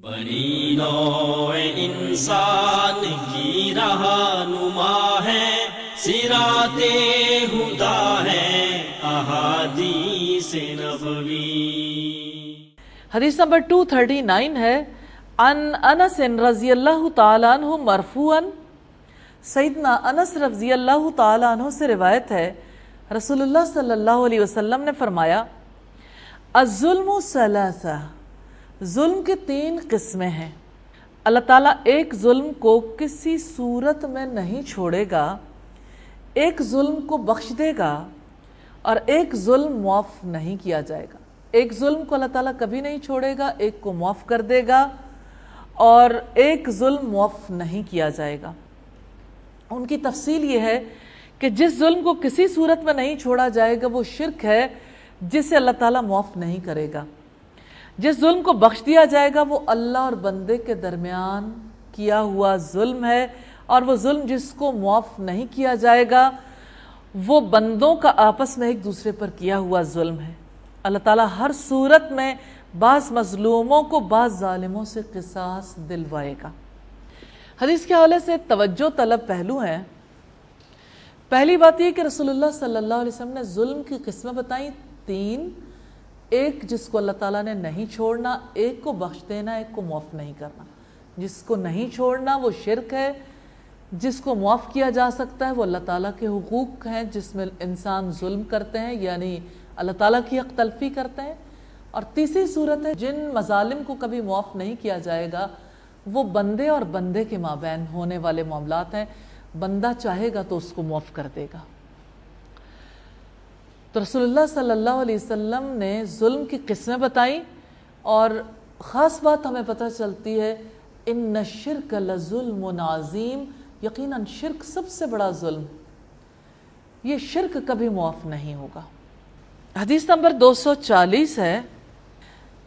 بنی نوع انسان کی رہنما ہے، صراط ہدی ہے احادیث نبوی۔ حدیث نمبر 239 ہے ان انس رضی اللہ تعالیٰ عنہ مرفوعا، سیدنا انس رضی اللہ تعالیٰ عنہ سے روایت ہے، رسول اللہ صلی اللہ علیہ وسلم نے فرمایا الظلم ثلاثہ، ظلم کے 3 قسمیں ہیں۔ اللہ تعالیٰ ایک ظلم کو کسی صورت میں نہیں چھوڑے گا، ایک ظلم کو بخش دے گا اور ایک ظلم معاف نہیں کیا جائے گا۔ ایک ظلم کو اللہ تعالیٰ کبھی نہیں چھوڑے گا، ایک کو معاف کر دے گا اور ایک ظلم معاف نہیں کیا جائے گا۔ ان کی تفصیل یہ ہے کہ جس ظلم کو کسی صورت میں نہیں چھوڑا جائے گا وہ شرک ہے جسے اللہ تعالیٰ معاف نہیں کرے گا۔ جس ظلم کو بخش دیا جائے گا وہ اللہ اور بندے کے درمیان کیا ہوا ظلم ہے، اور وہ ظلم جس کو معاف نہیں کیا جائے گا وہ بندوں کا آپس میں ایک دوسرے پر کیا ہوا ظلم ہے۔ اللہ تعالیٰ ہر صورت میں بعض مظلوموں کو بعض ظالموں سے قصاص دلوائے گا۔ حدیث کے حوالے سے توجہ طلب پہلو ہیں۔ پہلی بات یہ کہ رسول اللہ صلی اللہ علیہ وسلم نے ظلم کی قسمیں بتائیں 3، ایک جس کو اللہ تعالیٰ نے نہیں چھوڑنا، ایک کو بخش دینا، ایک کو معاف نہیں کرنا۔ جس کو نہیں چھوڑنا وہ شرک ہے، جس کو معاف کیا جا سکتا ہے وہ اللہ تعالیٰ کے حقوق ہیں جس میں انسان ظلم کرتے ہیں، یعنی اللہ تعالیٰ کی حق تلفی کرتے ہیں۔ اور تیسری صورت ہے جن مظالم کو کبھی معاف نہیں کیا جائے گا وہ بندے اور بندے کے مابین ہونے والے معاملات ہیں، بندہ چاہے گا تو اس کو معاف کر دے گا۔ تو رسول اللہ صلی اللہ علیہ وسلم نے ظلم کی قسمیں بتائیں، اور خاص بات ہمیں پتہ چلتی ہے ان الشرک لظلم عظیم، یقیناً شرک سب سے بڑا ظلم، یہ شرک کبھی معاف نہیں ہوگا۔ حدیث نمبر 240 ہے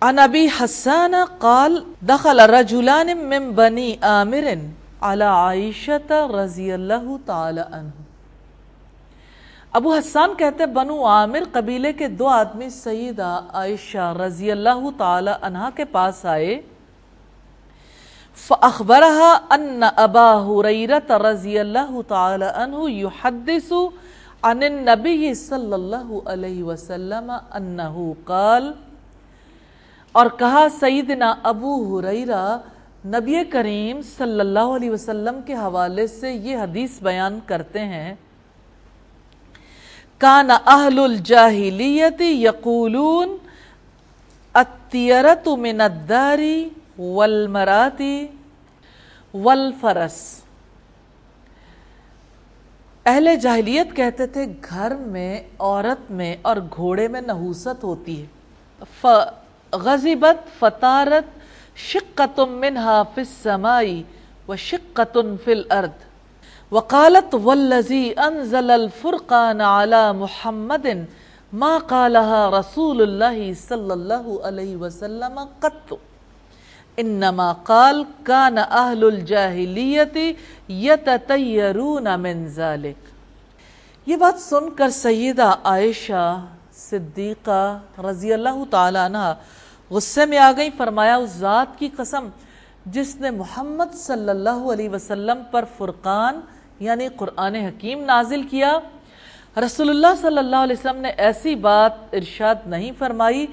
عن ابی حسان قال دخل رجلان من بنی عامر على عائشہ رضی اللہ تعالی عنہ۔ ابو حسان کہتے بنو عامر قبیلے کے 2 آدمی سیدہ عائشہ رضی اللہ تعالی عنہ کے پاس آئے، فأخبرها ان ابا ہریرہ رضی اللہ تعالی عنہ یحدث عن النبی صلی اللہ علیہ وسلم انہ قال، اور کہا سیدنا ابو ہریرہ نبی کریم صلی اللہ علیہ وسلم کے حوالے سے یہ حدیث بیان کرتے ہیں، کان اہل الجاہلیت یقولون الطیرۃ من الدار والمرات والفرس۔ اہل جاہلیت کہتے تھے گھر میں عورت میں اور گھوڑے میں نحوست ہوتی ہے، فغضبت فطارت شقۃ منہا فی السماء وشقۃ فی الارض، وقالت والذی انزل الفرقان علی محمد ما قالها رسول اللہ صلی اللہ علیہ وسلم قط، انما قال کان اہل الجاہلیت یتطیرون من ذلک۔ یہ بات سن کر سیدہ عائشہ صدیقہ رضی اللہ تعالی عنہ غصے میں آ گئی، فرمایا اس ذات کی قسم جس نے محمد صلی اللہ علیہ وسلم پر فرقان یعنی قرآن حکیم نازل کیا، رسول اللہ صلی اللہ علیہ وسلم نے ایسی بات ارشاد نہیں فرمائی،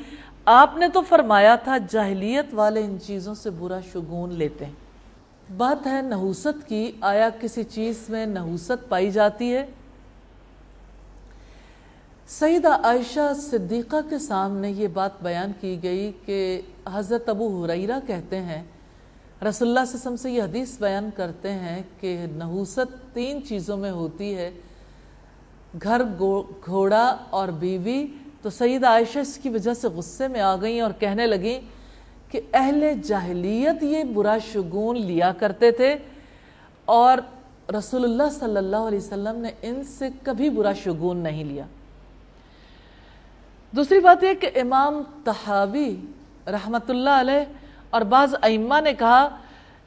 آپ نے تو فرمایا تھا جاہلیت والے ان چیزوں سے برا شگون لیتے ہیں۔ بات ہے نحوست کی، آیا کسی چیز میں نحوست پائی جاتی ہے؟ سیدہ عائشہ صدیقہ کے سامنے یہ بات بیان کی گئی کہ حضرت ابو ہریرہ کہتے ہیں رسول اللہ صلی اللہ علیہ وسلم سے یہ حدیث بیان کرتے ہیں کہ نحوست 3 چیزوں میں ہوتی ہے، گھر، گھوڑا اور بیوی۔ تو سیدہ عائشہ اس کی وجہ سے غصے میں آ گئیں اور کہنے لگیں کہ اہل جاہلیت یہ برا شگون لیا کرتے تھے اور رسول اللہ صلی اللہ علیہ وسلم نے ان سے کبھی برا شگون نہیں لیا۔ دوسری بات یہ کہ امام طحاوی رحمۃ اللہ علیہ اور بعض ائمہ نے کہا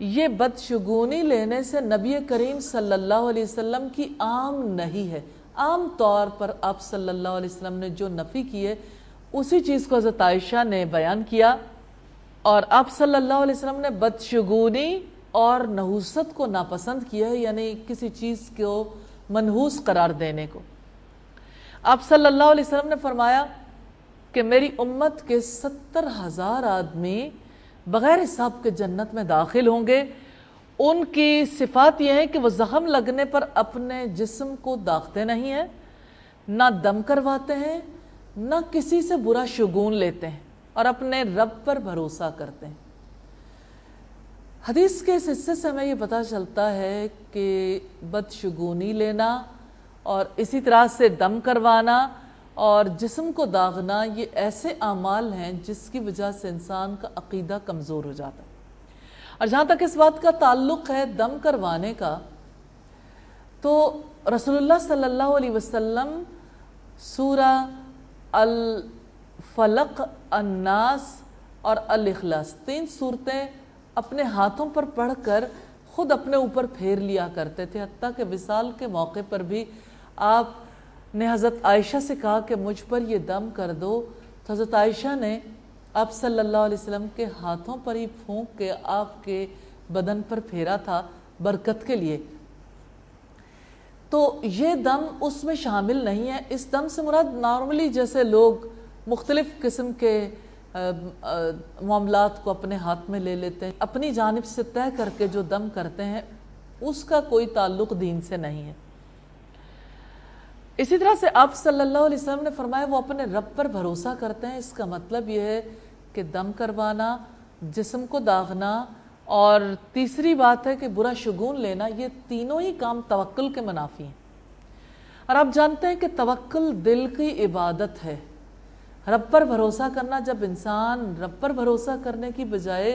یہ بدشگونی لینے سے نبی کریم صلی اللہ علیہ وسلم کی عام نہیں ہے، عام طور پر آپ صلی اللہ علیہ وسلم نے جو نفی کی ہے اسی چیز کو حضرت عائشہ نے بیان کیا اور آپ صلی اللہ علیہ وسلم نے بدشگونی اور نحوست کو ناپسند کیا ہے، یعنی کسی چیز کو منحوس قرار دینے کو۔ آپ صلی اللہ علیہ وسلم نے فرمایا کہ میری امت کے 70,000 آدمی بغیر حساب کے جنت میں داخل ہوں گے۔ ان کی صفات یہ ہے کہ وہ زخم لگنے پر اپنے جسم کو داغتے نہیں ہیں، نہ دم کرواتے ہیں، نہ کسی سے برا شگون لیتے ہیں، اور اپنے رب پر بھروسہ کرتے ہیں۔ حدیث کے اس حصے سے ہمیں یہ پتہ چلتا ہے کہ بدشگونی لینا اور اسی طرح سے دم کروانا اور جسم کو داغنا یہ ایسے اعمال ہیں جس کی وجہ سے انسان کا عقیدہ کمزور ہو جاتا ہے۔ اور جہاں تک اس بات کا تعلق ہے دم کروانے کا، تو رسول اللہ صلی اللہ علیہ وسلم سورہ الفلق، الناس اور الاخلاص 3 سورتیں اپنے ہاتھوں پر پڑھ کر خود اپنے اوپر پھیر لیا کرتے تھے، حتیٰ کہ وصال کے موقع پر بھی آپ نے حضرت عائشہ سے کہا کہ مجھ پر یہ دم کر دو، تو حضرت عائشہ نے آپ صلی اللہ علیہ وسلم کے ہاتھوں پر ہی پھونک کے آپ کے بدن پر پھیرا تھا برکت کے لیے۔ تو یہ دم اس میں شامل نہیں ہے۔ اس دم سے مراد نارملی جیسے لوگ مختلف قسم کے معاملات کو اپنے ہاتھ میں لے لیتے ہیں، اپنی جانب سے طے کر کے جو دم کرتے ہیں اس کا کوئی تعلق دین سے نہیں ہے۔ اسی طرح سے آپ صلی اللہ علیہ وسلم نے فرمایا وہ اپنے رب پر بھروسہ کرتے ہیں۔ اس کا مطلب یہ ہے کہ دم کروانا، جسم کو داغنا اور تیسری بات ہے کہ برا شگون لینا، یہ تینوں ہی کام توکل کے منافی ہیں۔ اور آپ جانتے ہیں کہ توکل دل کی عبادت ہے۔ رب پر بھروسہ کرنا، جب انسان رب پر بھروسہ کرنے کی بجائے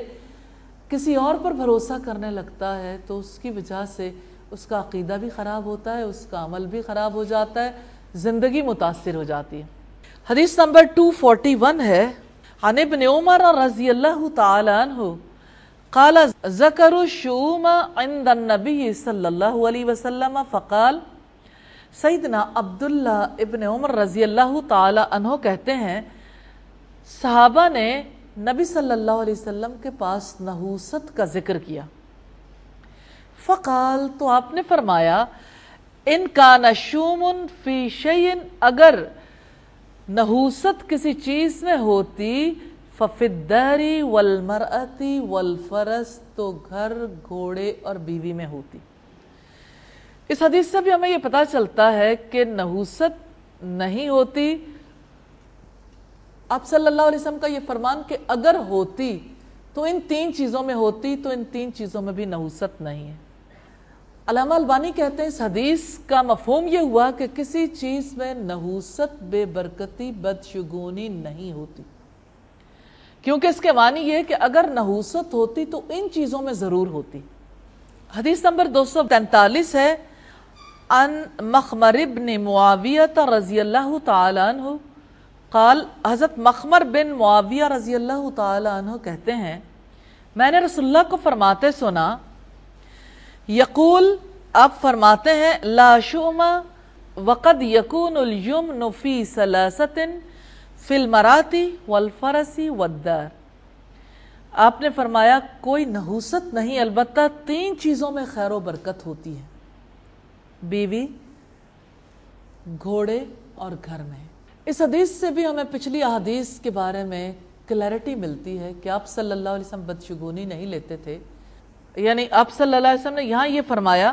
کسی اور پر بھروسہ کرنے لگتا ہے تو اس کی وجہ سے اس کا عقیدہ بھی خراب ہوتا ہے، اس کا عمل بھی خراب ہو جاتا ہے، زندگی متاثر ہو جاتی ہے۔ حدیث نمبر 241 ہے، عن ابن عمر رضی اللہ تعالی عنہ قال ذکروا الشؤوم عند النبی صلی اللہ علیہ وسلم فقال، سیدنا عبداللہ ابن عمر رضی اللہ تعالی عنہ کہتے ہیں صحابہ نے نبی صلی اللہ علیہ وسلم کے پاس نحوست کا ذکر کیا۔ فقال، تو آپ نے فرمایا، ان کان شوم فی شیء، اگر نحوست کسی چیز میں ہوتی، ففی الدار والمرأة والفرس، تو گھر، گھوڑے اور بیوی میں ہوتی۔ اس حدیث سے بھی ہمیں یہ پتہ چلتا ہے کہ نحوست نہیں ہوتی۔ آپ صلی اللہ علیہ وسلم کا یہ فرمان کہ اگر ہوتی تو ان 3 چیزوں میں ہوتی، تو ان 3 چیزوں میں بھی نحوست نہیں ہے۔ علامہ البانی کہتے ہیں اس حدیث کا مفہوم یہ ہوا کہ کسی چیز میں نحوست، بے برکتی، بدشگونی نہیں ہوتی، کیونکہ اس کے معنی یہ کہ اگر نحوست ہوتی تو ان چیزوں میں ضرور ہوتی۔ حدیث نمبر 243 ہے، عن مخمر بن معاویہ رضی اللہ تعالی عنہ قال، حضرت مخمر بن معاویہ رضی اللہ تعالی عنہ کہتے ہیں میں نے رسول اللہ کو فرماتے سنا، یقول، آپ فرماتے ہیں، لا شؤم وقد یکون الیمن فی ثلاثۃ فی المراتی والفرس والدار۔ آپ نے فرمایا کوئی نحوست نہیں، البتہ 3 چیزوں میں خیر و برکت ہوتی ہے، بیوی، گھوڑے اور گھر میں۔ اس حدیث سے بھی ہمیں پچھلی احادیث کے بارے میں کلیرٹی ملتی ہے کہ آپ صلی اللہ علیہ وسلم بدشگونی نہیں لیتے تھے، یعنی آپ صلی اللہ علیہ وسلم نے یہاں یہ فرمایا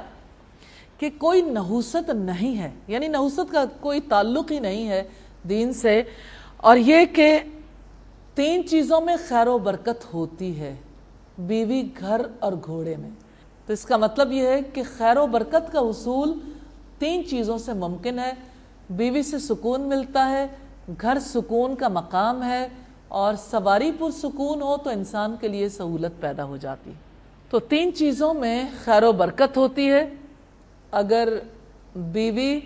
کہ کوئی نحوست نہیں ہے، یعنی نحوست کا کوئی تعلق ہی نہیں ہے دین سے، اور یہ کہ 3 چیزوں میں خیر و برکت ہوتی ہے، بیوی، گھر اور گھوڑے میں۔ تو اس کا مطلب یہ ہے کہ خیر و برکت کا حصول 3 چیزوں سے ممکن ہے۔ بیوی سے سکون ملتا ہے، گھر سکون کا مقام ہے، اور سواری پر سکون ہو تو انسان کے لیے سہولت پیدا ہو جاتی۔ تو 3 چیزوں میں خیر و برکت ہوتی ہے، اگر بیوی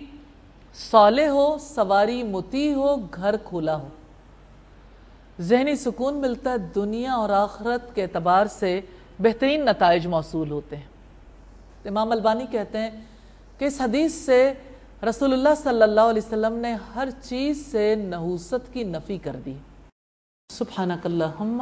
صالح ہو، سواری مطیع ہو، گھر کھلا ہو، ذہنی سکون ملتا ہے، دنیا اور آخرت کے اعتبار سے بہترین نتائج موصول ہوتے ہیں۔ امام البانی کہتے ہیں کہ اس حدیث سے رسول اللہ صلی اللہ علیہ وسلم نے ہر چیز سے نحوست کی نفی کر دی۔ سبحانک اللہم